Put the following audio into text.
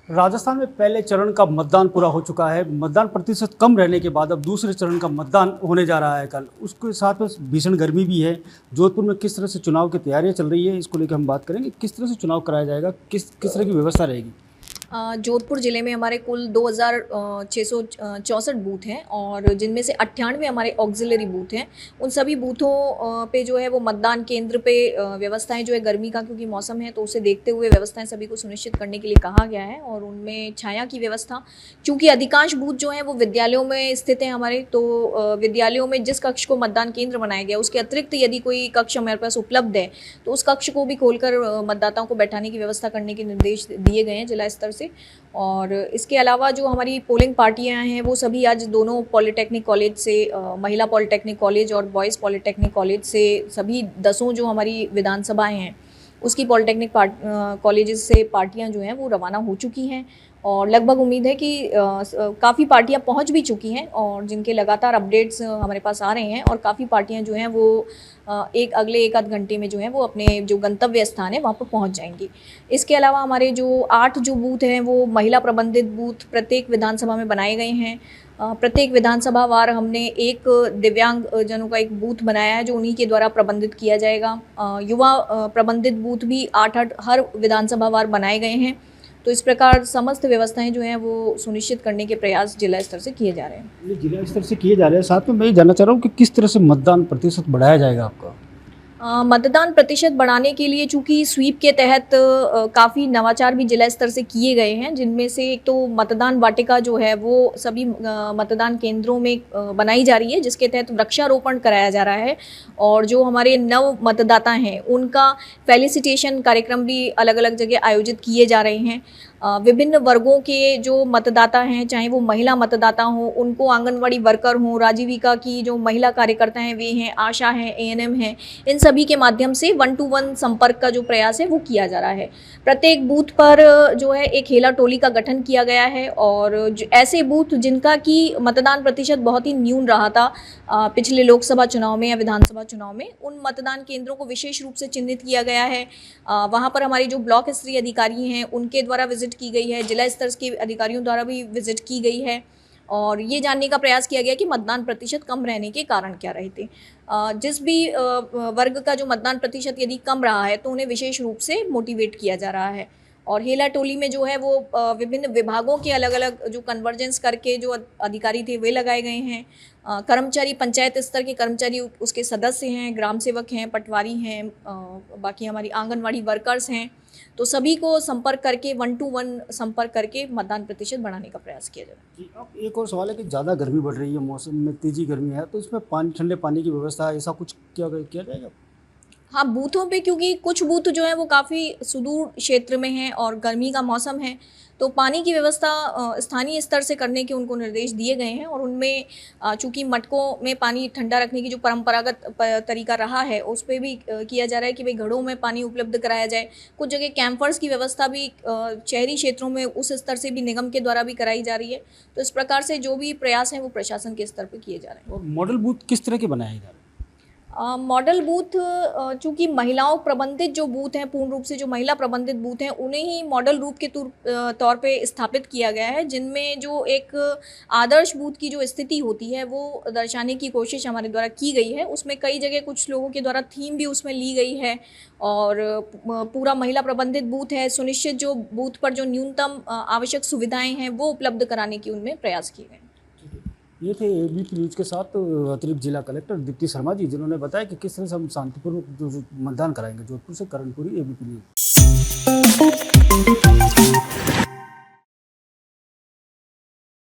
राजस्थान में पहले चरण का मतदान पूरा हो चुका है। मतदान प्रतिशत कम रहने के बाद अब दूसरे चरण का मतदान होने जा रहा है कल। उसके साथ में भीषण गर्मी भी है। जोधपुर में किस तरह से चुनाव की तैयारियां चल रही है, इसको लेकर हम बात करेंगे। किस तरह से चुनाव कराया जाएगा, किस तरह की व्यवस्था रहेगी। जोधपुर ज़िले में हमारे कुल 2664 बूथ हैं और जिनमें से 98 हमारे ऑक्सिलरी बूथ हैं। उन सभी बूथों पे जो है वो मतदान केंद्र पे व्यवस्थाएं जो है, गर्मी का क्योंकि मौसम है तो उसे देखते हुए व्यवस्थाएं सभी को सुनिश्चित करने के लिए कहा गया है। और उनमें छाया की व्यवस्था, चूँकि अधिकांश बूथ जो हैं वो विद्यालयों में स्थित हैं हमारे, तो विद्यालयों में जिस कक्ष को मतदान केंद्र बनाया गया उसके अतिरिक्त यदि कोई कक्ष हमारे पास उपलब्ध है तो उस कक्ष को भी खोलकर मतदाताओं को बैठाने की व्यवस्था करने के निर्देश दिए गए हैं जिला स्तर से। और इसके अलावा जो हमारी पोलिंग पार्टियां हैं वो सभी आज दोनों पॉलिटेक्निक कॉलेज से, महिला पॉलिटेक्निक कॉलेज और बॉयज़ पॉलिटेक्निक कॉलेज से, सभी 10 जो हमारी विधानसभाएं हैं उसकी पॉलिटेक्निक कॉलेजेस से पार्टियां जो हैं वो रवाना हो चुकी हैं। और लगभग उम्मीद है कि काफ़ी पार्टियां पहुंच भी चुकी हैं और जिनके लगातार अपडेट्स हमारे पास आ रहे हैं। और काफ़ी पार्टियां जो हैं वो अगले एक आध घंटे में जो है वो अपने जो गंतव्य स्थान है वहाँ पर पहुँच जाएंगी। इसके अलावा हमारे जो 8 जो बूथ हैं वो महिला प्रबंधित बूथ प्रत्येक विधानसभा में बनाए गए हैं। प्रत्येक विधानसभा वार हमने एक दिव्यांग जनों का एक बूथ बनाया है जो उन्हीं के द्वारा प्रबंधित किया जाएगा। युवा प्रबंधित बूथ भी 8 हर विधानसभा वार बनाए गए हैं। तो इस प्रकार समस्त व्यवस्थाएं जो हैं वो सुनिश्चित करने के प्रयास जिला स्तर से किए जा रहे हैं। जिला स्तर से किए जा रहे हैं। साथ में मैं ये जानना चाह रहा हूँ कि किस तरह से मतदान प्रतिशत बढ़ाया जाएगा आपका। मतदान प्रतिशत बढ़ाने के लिए चूँकि स्वीप के तहत काफ़ी नवाचार भी जिला स्तर से किए गए हैं, जिनमें से एक तो मतदान वाटिका जो है वो सभी मतदान केंद्रों में बनाई जा रही है, जिसके तहत वृक्षारोपण कराया जा रहा है। और जो हमारे नव मतदाता हैं उनका फेलिसिटेशन कार्यक्रम भी अलग अलग जगह आयोजित किए जा रहे हैं। विभिन्न वर्गों के जो मतदाता हैं, चाहे वो महिला मतदाता हों, उनको आंगनवाड़ी वर्कर हों, राजीविका की जो महिला कार्यकर्ता हैं वे हैं, आशा हैं, एएनएम हैं, इन सभी के माध्यम से 1-to-1 संपर्क का जो प्रयास है वो किया जा रहा है। प्रत्येक बूथ पर जो है एक हेला टोली का गठन किया गया है। और ऐसे बूथ जिनका कि मतदान प्रतिशत बहुत ही न्यून रहा था पिछले लोकसभा चुनाव में या विधानसभा चुनाव में, उन मतदान केंद्रों को विशेष रूप से चिन्हित किया गया है। वहाँ पर हमारी जो ब्लॉक स्तरीय अधिकारी हैं उनके द्वारा विजिट की गई है, जिला स्तर के अधिकारियों द्वारा भी विजिट की गई है। और ये जानने का प्रयास किया गया कि मतदान प्रतिशत कम रहने के कारण क्या रहे थे। जिस भी वर्ग का जो मतदान प्रतिशत यदि कम रहा है तो उन्हें विशेष रूप से मोटिवेट किया जा रहा है। और हेला टोली में जो है वो विभिन्न विभागों के अलग अलग जो कन्वर्जेंस करके जो अधिकारी थे वे लगाए गए हैं। कर्मचारी, पंचायत स्तर के कर्मचारी उसके सदस्य हैं, ग्राम सेवक हैं, पटवारी हैं, बाकी हमारी आंगनवाड़ी वर्कर्स हैं। तो सभी को संपर्क करके 1-to-1 संपर्क करके मतदान प्रतिशत बढ़ाने का प्रयास किया जाए। अब एक और सवाल है कि ज़्यादा गर्मी बढ़ रही है, मौसम में तेज़ी गर्मी है, तो इसमें पानी, ठंडे पानी की व्यवस्था ऐसा कुछ किया जाएगा। हाँ, बूथों पे क्योंकि कुछ बूथ जो है वो काफ़ी सुदूर क्षेत्र में हैं और गर्मी का मौसम है, तो पानी की व्यवस्था स्थानीय स्तर से करने के उनको निर्देश दिए गए हैं। और उनमें चूँकि मटकों में पानी ठंडा रखने की जो परंपरागत तरीका रहा है उस पे भी किया जा रहा है कि भाई घड़ों में पानी उपलब्ध कराया जाए। कुछ जगह कैंपर्स की व्यवस्था भी शहरी क्षेत्रों में उस स्तर से भी निगम के द्वारा भी कराई जा रही है। तो इस प्रकार से जो भी प्रयास हैं वो प्रशासन के स्तर पर किए जा रहे हैं। और मॉडल बूथ किस तरह के बनाए जा रहे हैं। मॉडल बूथ चूँकि महिलाओं प्रबंधित जो बूथ हैं, पूर्ण रूप से जो महिला प्रबंधित बूथ हैं उन्हें ही मॉडल रूप के तौर पे स्थापित किया गया है, जिनमें जो एक आदर्श बूथ की जो स्थिति होती है वो दर्शाने की कोशिश हमारे द्वारा की गई है। उसमें कई जगह कुछ लोगों के द्वारा थीम भी उसमें ली गई है। और पूरा महिला प्रबंधित बूथ है, सुनिश्चित जो बूथ पर जो न्यूनतम आवश्यक सुविधाएँ हैं वो उपलब्ध कराने की उनमें प्रयास किए गए। ये थे एबीपी न्यूज़ के साथ अतिरिक्त जिला कलेक्टर दीप्ति शर्मा जी, जिन्होंने बताया कि किस तरह से हम शांतिपूर्वक जो मतदान कराएंगे। जोधपुर से करण पुरी, एबीपी न्यूज़।